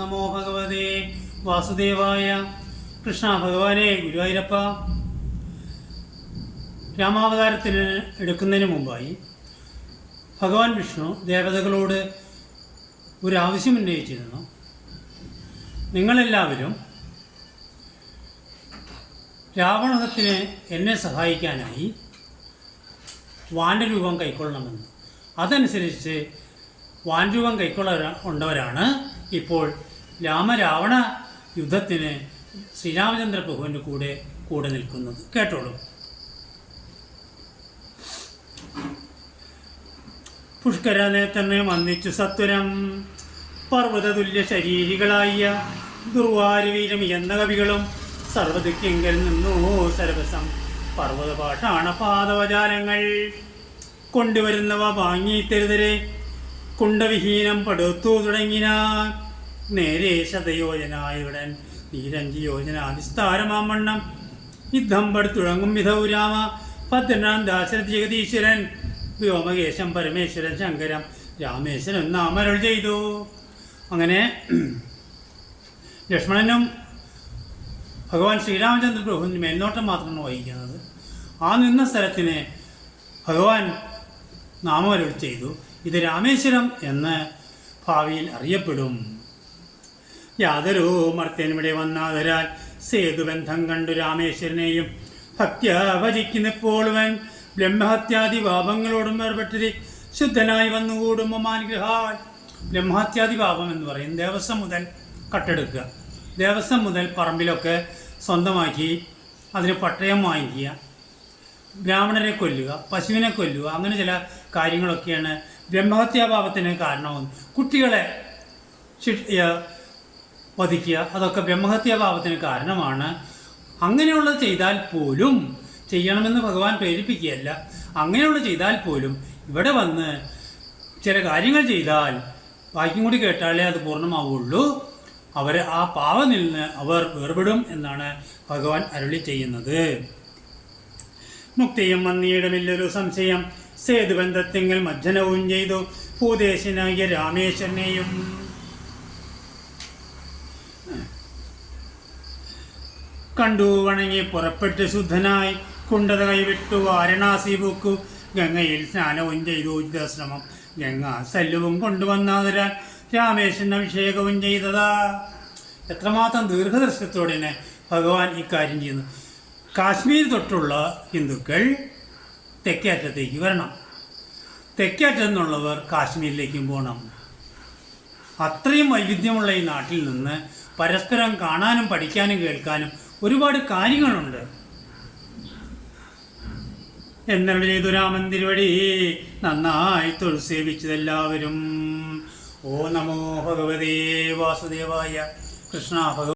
നമോ ഭഗവതേ വാസുദേവായ. കൃഷ്ണ ഭഗവാനെ ഗുരുവായൂരപ്പ. രാമാവതാരത്തിന് എടുക്കുന്നതിന് മുമ്പായി ഭഗവാൻ വിഷ്ണു ദേവതകളോട് ഒരു ആവശ്യം ഉന്നയിച്ചിരുന്നു. നിങ്ങളെല്ലാവരും രാവണവധത്തിന് എന്നെ സഹായിക്കാനായി വാനരൂപം കൈക്കൊള്ളണമെന്ന്. അതനുസരിച്ച് വാനരൂപം കൈക്കൊള്ളവരാണ് ഇപ്പോൾ രാമരാവണ യുദ്ധത്തിന് ശ്രീരാമചന്ദ്ര പ്രഭുവിൻ്റെ കൂടെ നിൽക്കുന്നത്. കേട്ടോളൂ. പുഷ്കരനേത്രനെ വന്ദിച്ചു സത്വരം പർവ്വതതുല്യ ശരീരികളായ ദുർവാരവീരം എന്ന കവികളും സർവദിക്കിങ്കൽ നിന്നു സർവസം പർവ്വതപാഷാണ പാദവജാലങ്ങൾ കൊണ്ടുവരുന്നവ വാങ്ങി തെരുതരെ കുണ്ടവിഹീനം പടുത്തു തുടങ്ങിന നേരെ ശതയോജനായുടൻ 25 യോജനാധിസ്ഥാരമാമണ്ണം യുദ്ധം പടുത്തുടങ്ങും വിധൗ രാമ ഭദ്രനാം ദാശരഥ ജഗതീശ്വരൻ വ്യോമകേശം പരമേശ്വരൻ ശങ്കരം രാമേശ്വരൻ നാമരുൾ ചെയ്തു. അങ്ങനെ ലക്ഷ്മണനും ഭഗവാൻ ശ്രീരാമചന്ദ്ര പ്രഭുവിൻ്റെ മേൽനോട്ടം മാത്രമാണ് വഹിക്കുന്നത്. ആ നിന്ന സ്ഥലത്തിന് ഭഗവാൻ നാമരുൾ ചെയ്തു. ഇത് രാമേശ്വരം എന്ന് ഭാവിയിൽ അറിയപ്പെടും. യാതൊരു മർത്യനിവിടെ വന്നാതരാൽ സേതുബന്ധം കണ്ടു രാമേശ്വരനെയും ഭക്ത്യ ഭജിക്കുന്നപ്പോഴുവൻ ബ്രഹ്മഹത്യാദി പാപങ്ങളോടും ഏർപ്പെട്ടിരി ശുദ്ധനായി വന്നുകൂടും മമാനുഗ്രഹാൽ. ബ്രഹ്മഹത്യാദി പാപം എന്ന് പറയും ദേവസ്വം മുതൽ കട്ടെടുക്കുക, ദേവസ്വം മുതൽ പറമ്പിലൊക്കെ സ്വന്തമാക്കി അതിന് പട്ടയം വാങ്ങിക്കുക, ബ്രാഹ്മണരെ കൊല്ലുക, പശുവിനെ കൊല്ലുക, അങ്ങനെ ചില കാര്യങ്ങളൊക്കെയാണ് ബ്രഹ്മഹത്യാപാപത്തിന് കാരണമാകുന്നത്. കുട്ടികളെ വധിക്കുക, അതൊക്കെ ബ്രഹ്മഹത്യാപാപത്തിന് കാരണമാണ്. അങ്ങനെയുള്ളത് ചെയ്താൽ പോലും, ചെയ്യണമെന്ന് ഭഗവാൻ പ്രേരിപ്പിക്കുകയല്ല, അങ്ങനെയുള്ളത് ചെയ്താൽ പോലും ഇവിടെ വന്ന് ചില കാര്യങ്ങൾ ചെയ്താൽ വാക്യം കൂടി കേട്ടാലേ അത് പൂർണ്ണമാവുള്ളൂ. അവർ ആ പാവത്തിൽ നിന്ന് അവർ വേർപെടും എന്നാണ് ഭഗവാൻ അരുളി ചെയ്യുന്നത്. മുക്തിയും വന്നിയിടമില്ലൊരു സംശയം സേതുബന്ധത്തിങ്കൽ മജ്ജനവും ചെയ്തു ഭൂദേശനായ രാമേശ്വരനെയും. കണ്ടു വണങ്ങി പുറപ്പെട്ട് ശുദ്ധനായി കുണ്ടത കൈവിട്ടു വാരണാസി പൂക്കു ഗംഗയിൽ സ്നാനവും ചെയ്തു ഉചിതശ്രമം ഗംഗാ സല്യവും കൊണ്ടുവന്നാതിരാൻ രാമേശ്വരൻ അഭിഷേകവും ചെയ്തതാ. എത്രമാത്രം ദീർഘദർശനത്തോടെ ഭഗവാൻ ഇക്കാര്യം ചെയ്യുന്നു. കാശ്മീർ തൊട്ടുള്ള ഹിന്ദുക്കൾ തെക്കേറ്റത്തേക്ക് വരണം, തെക്കേറ്റത്തു നിന്നുള്ളവർ കാശ്മീരിലേക്കും പോകണം. അത്രയും വൈവിധ്യമുള്ള ഈ നാട്ടിൽ നിന്ന് പരസ്പരം കാണാനും പഠിക്കാനും കേൾക്കാനും ഒരുപാട് കാര്യങ്ങളുണ്ട്. എന്നോട് ചെയ്തു രാമൻ തിരുവടി നന്നായി തൊഴുസേവിച്ചതെല്ലാവരും. ഓ നമോ ഭഗവതേ വാസുദേവായ. കൃഷ്ണ ഭഗവ